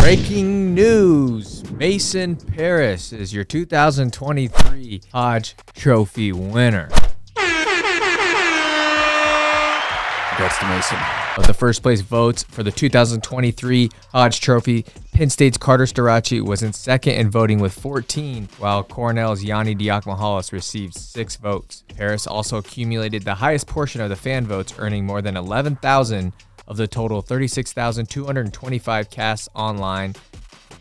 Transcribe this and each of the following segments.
Breaking news, Mason Parris is your 2023 Hodge Trophy winner. Congrats to Mason. Of the first place votes for the 2023 Hodge Trophy, Penn State's Carter Starocci was in second in voting with 14, while Cornell's Yanni Diakomahalis received 6 votes. Parris also accumulated the highest portion of the fan votes, earning more than 11,000 of the total 36,225 casts online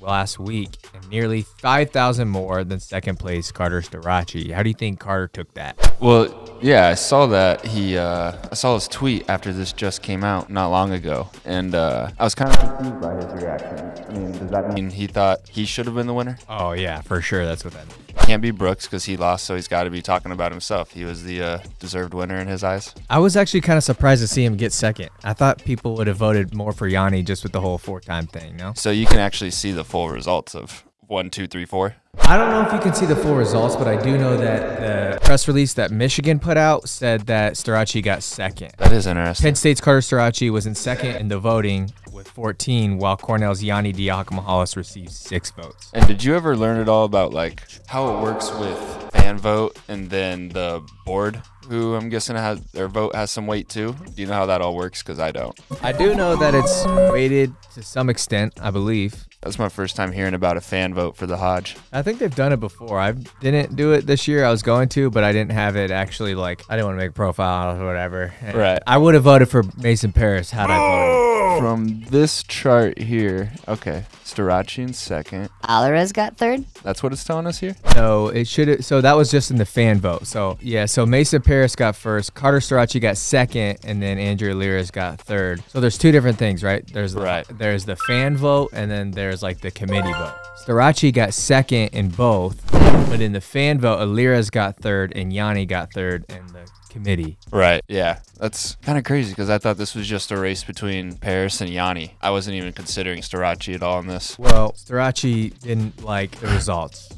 last week, and nearly 5,000 more than second place Carter Starocci. How do you think Carter took that? Well, yeah, I saw that. I saw his tweet after this just came out not long ago, and I was kind of confused by his reaction. I mean, does that mean he thought he should have been the winner? Oh yeah, for sure. That's what that means. Can't be Brooks because he lost, so he's got to be talking about himself. He was the deserved winner in his eyes. I was actually kind of surprised to see him get second. I thought people would have voted more for Yanni just with the whole 4-time thing, no? So you can actually see the full results of 1, 2, 3, 4. I don't know if you can see the full results, but I do know that the press release that Michigan put out said that Starocci got second. That is interesting. Penn State's Carter Starocci was in second in the voting with 14, while Cornell's Yanni Diakomahalis received 6 votes. And did you ever learn at all about like how it works with fan vote and then the board, who I'm guessing has their vote has some weight too? Do you know how that all works? Because I don't. I do know that it's weighted to some extent, I believe. That's my first time hearing about a fan vote for the Hodge. I think they've done it before. I didn't do it this year. I was going to, but I didn't have it actually, like, I didn't want to make a profile or whatever. And right. I would have voted for Mason Parris had I voted. From this chart here, okay, Starocci in second. Alvarez got third? That's what it's telling us here? No, it should have. So that was just in the fan vote. So, yeah, so Mason Parris got first, Carter Starocci got second, and then Andrew Lira's got third. So there's 2 different things, right? There's the fan vote, and then there's like the committee vote. Starocci got second in both, but in the fan vote, Alira's got third, and Yanni got third in the committee. Right, yeah. That's kind of crazy because I thought this was just a race between Parris and Yanni. I wasn't even considering Starocci at all in this. Well, Starocci didn't like the results.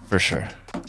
For sure.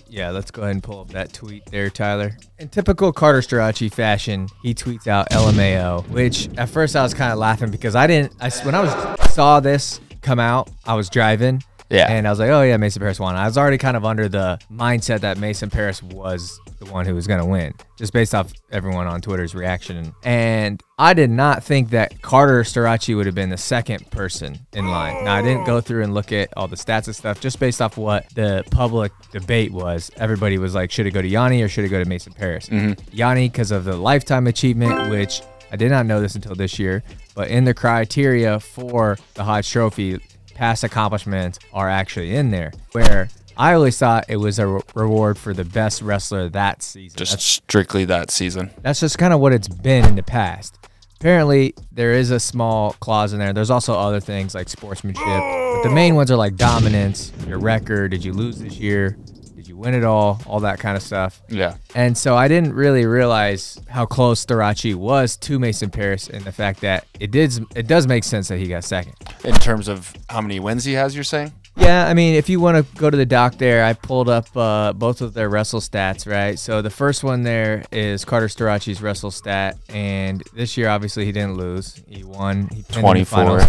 Yeah, let's go ahead and pull up that tweet there, Tyler. In typical Carter Starocci fashion, he tweets out LMAO, which at first I was kind of laughing because when I saw this come out, I was driving. Yeah. And I was like, oh yeah, Mason Parris won. I was already kind of under the mindset that Mason Parris was the one who was going to win, just based off everyone on Twitter's reaction. And I did not think that Carter Starocci would have been the second person in line. Now, I didn't go through and look at all the stats and stuff, just based off what the public debate was. Everybody was like, should it go to Yanni or should it go to Mason Parris? Yanni, because of the lifetime achievement, which I did not know this until this year, but in the criteria for the Hodge Trophy, past accomplishments are actually in there, where I always thought it was a reward for the best wrestler that season. That's strictly that season. That's just kind of what it's been in the past. Apparently, there is a small clause in there. There's also other things like sportsmanship, but the main ones are like dominance, your record, did you lose this year, did you win it all that kind of stuff. Yeah. And so I didn't really realize how close Starocci was to Mason Parris, and the fact that it does make sense that he got second. In terms of how many wins he has, you're saying? Yeah, I mean, if you want to go to the doc there, I pulled up both of their wrestle stats, right? So the first one there is Carter Starocci's wrestle stat, and this year, obviously, he didn't lose. He won. He pinned 24. in the finals.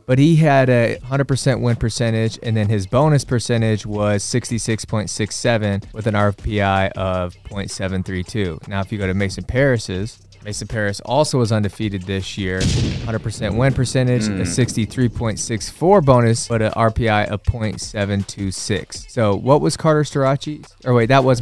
But he had a 100% win percentage, and then his bonus percentage was 66.67 with an RPI of .732. Now, if you go to Mason Parris's, Mason Parris also was undefeated this year, 100% win percentage, a 63.64 bonus, but an RPI of .726. So what was Carter Starocci's? Or wait, that was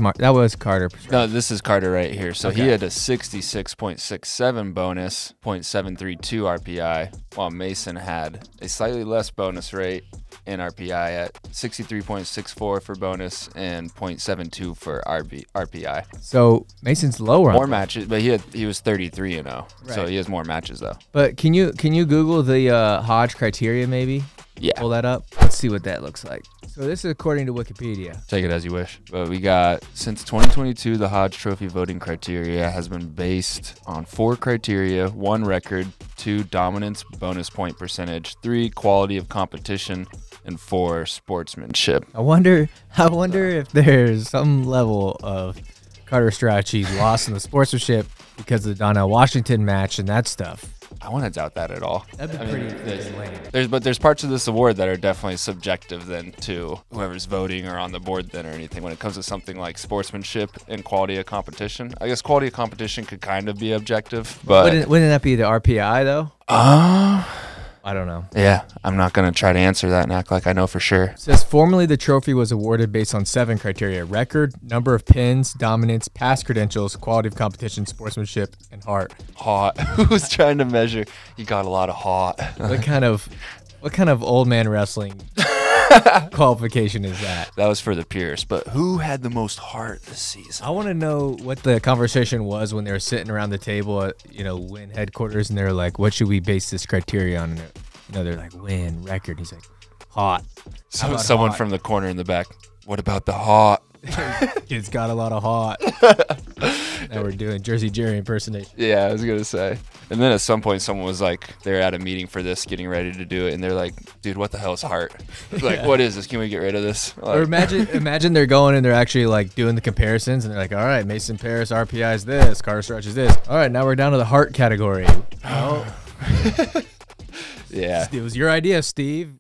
Carter. No, this is Carter right here. So Okay. he had a 66.67 bonus, .732 RPI, while Mason had a slightly less bonus rate in RPI at 63.64 for bonus and .72 for RPI. So Mason's lower. More matches, but he was 33-0, so Right. he has more matches though. But can you Google the Hodge criteria maybe? Yeah. Pull that up. Let's see what that looks like. So this is according to Wikipedia. Take it as you wish. But we got, since 2022, the Hodge Trophy voting criteria has been based on 4 criteria: 1, record; 2, dominance, bonus point percentage; 3, quality of competition; and 4, sportsmanship. I wonder if there's some level of Carter Starocci lost in the sportsmanship because of the Donnell Washington match and that stuff. I want to doubt that at all. That'd be pretty lame. There's parts of this award that are definitely subjective then to whoever's voting or on the board then or anything. When it comes to something like sportsmanship and quality of competition, I guess quality of competition could kind of be objective, but wouldn't that be the RPI though? I don't know. Yeah, I'm not going to try to answer that and act like I know for sure. It says formerly the trophy was awarded based on 7 criteria: record, number of pins, dominance, past credentials, quality of competition, sportsmanship, and heart. Hot. Who's trying to measure? You got a lot of hot. What kind of old man wrestling qualification is that? That was for the Pierce, but who had the most heart this season? I want to know what the conversation was when they were sitting around the table at, Win headquarters, and they were like, what should we base this criteria on? And they're like, win, record. He's like, hot. So someone from the corner in the back, what about the hot? Kid's got a lot of hot. Now we're doing Jersey Jerry impersonation. Yeah, I was going to say. And then at some point, someone was like, they're at a meeting for this, getting ready to do it. And they're like, dude, what the hell is heart? Like, what is this? Can we get rid of this? Like, or imagine they're going and they're actually like doing the comparisons. And they're like, all right, Mason Parris RPI is this. Carter Starocci is this. All right, now we're down to the heart category. Oh. Yeah. It was your idea, Steve.